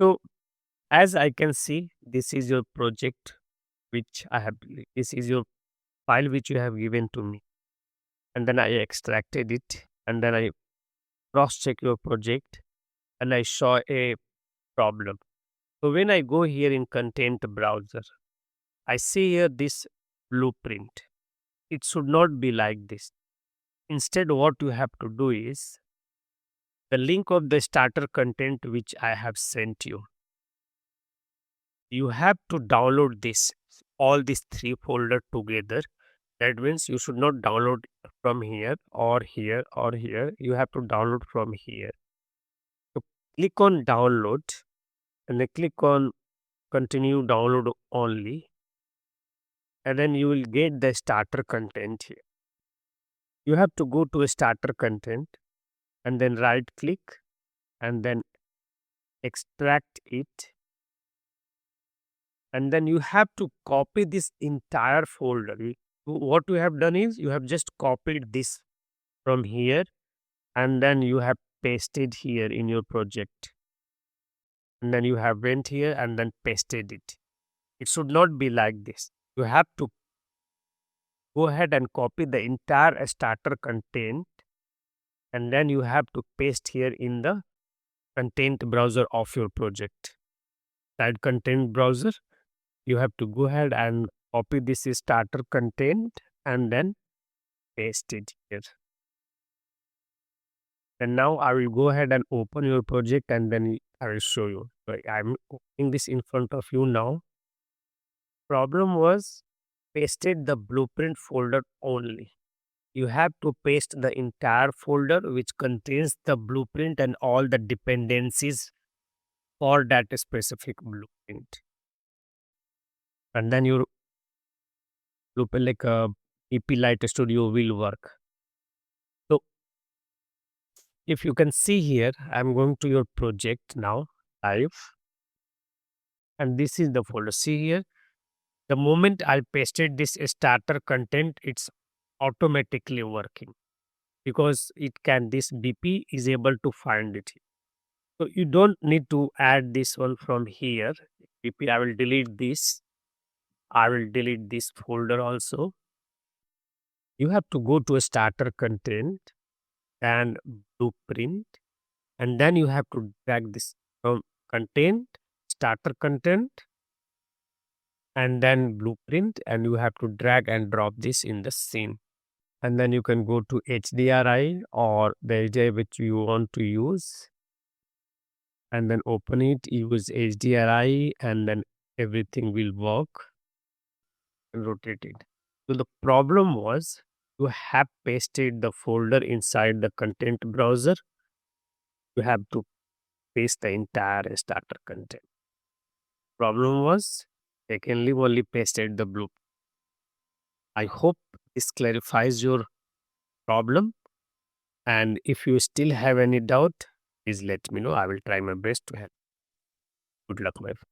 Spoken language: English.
So as I can see, this is your project which this is your file which you have given to me. And then I extracted it and then I cross check your project and I saw a problem. So when I go here in content browser, I see here this blueprint. It should not be like this. Instead, what you have to do is the link of the starter content which I have sent you. You have to download this, all these three folder together. That means you should not download from here or here or here. You have to download from here. So click on download and then click on continue download only. And then you will get the starter content here. You have to go to a starter content and then right click and then extract it, and then you have to copy this entire folder. What you have done is you have just copied this from here and then you have pasted here in your project, and then you have went here and then pasted it. It should not be like this. You have to go ahead and copy the entire starter content, and then you have to paste here in the content browser of your project. That content browser, you have to go ahead and copy this starter content and then paste it here. And now I will go ahead and open your project and then I will show you. So I'm opening this in front of you now. Problem was pasted the blueprint folder only. You have to paste the entire folder which contains the blueprint and all the dependencies for that specific blueprint. And then your blueprint like a EP Light Studio will work. So if you can see here, I'm going to your project now, live. And this is the folder. See here, the moment I pasted this starter content, it's automatically working because this BP is able to find it. So you don't need to add this one from here. BP, I will delete this. I will delete this folder also. You have to go to a starter content and blueprint, and then you have to drag this from content, starter content, and then blueprint, and you have to drag and drop this in the scene. And then you can go to HDRI or the HDRI which you want to use, and then open it, use HDRI, and then everything will work and rotate it. So the problem was you have pasted the folder inside the content browser. You have to paste the entire starter content. Problem was secondly only pasted the blue. I hope this clarifies your problem. And if you still have any doubt, please let me know. I will try my best to help. Good luck, my friend.